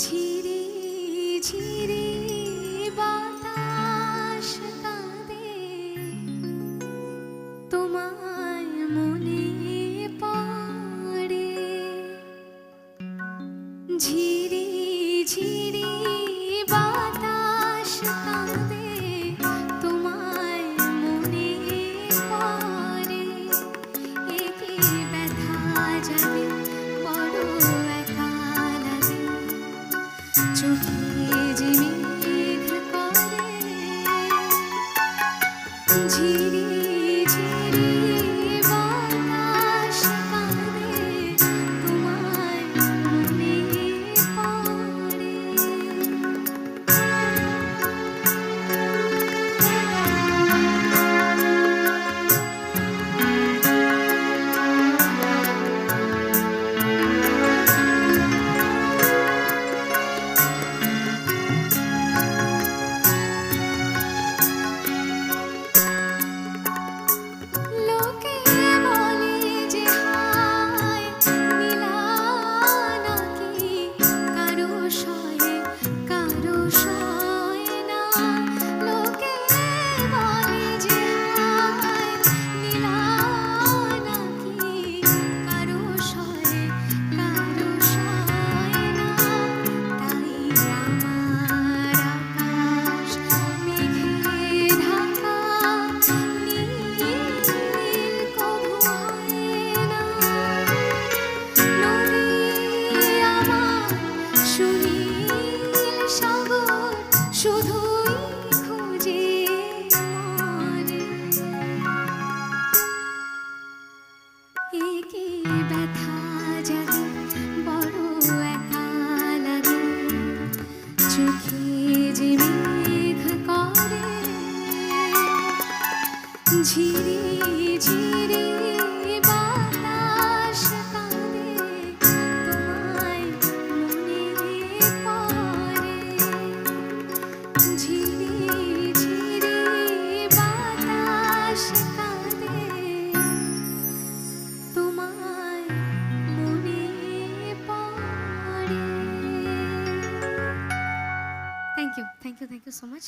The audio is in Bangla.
ঝিরি ঝিরি বাতাস কাঁদে, তোমায় মনে পড়ে। ঝিরি ঝিরি বাতাস কাঁদে, তোমায় মনে পড়ে। এ কি ব্যথা জাগে, বড় একা লাগে, চোখে যে মেঘ করে। ঝিরি ঝিরি বাতাস কাঁদে, তোমায় মনে পড়ে। লোকে বলে যে হায় নীলা নাকি, কারো সয়ে কারো সয় না। লোকে বলে যে হায় নীলা নাকি, কারো সয়ে কারো সয় না। তাই আমার আকাশ মেঘে ঢাকা, নীল কভু হয় না। নদী আমার সুনীল সাগর, শুধুই খুঁজে মরে। এ কি ব্যথা জাগে, বড় একা লাগে, চোখে যে মেঘ করে। ঝিরি ঝিরি বাতাস কাঁদে, তোমায় মনে পড়ে। ঝিরি ঝিরি বাতাস কাঁদে, তোমায় মনে পড়ে। Thank you, thank you, thank you so much.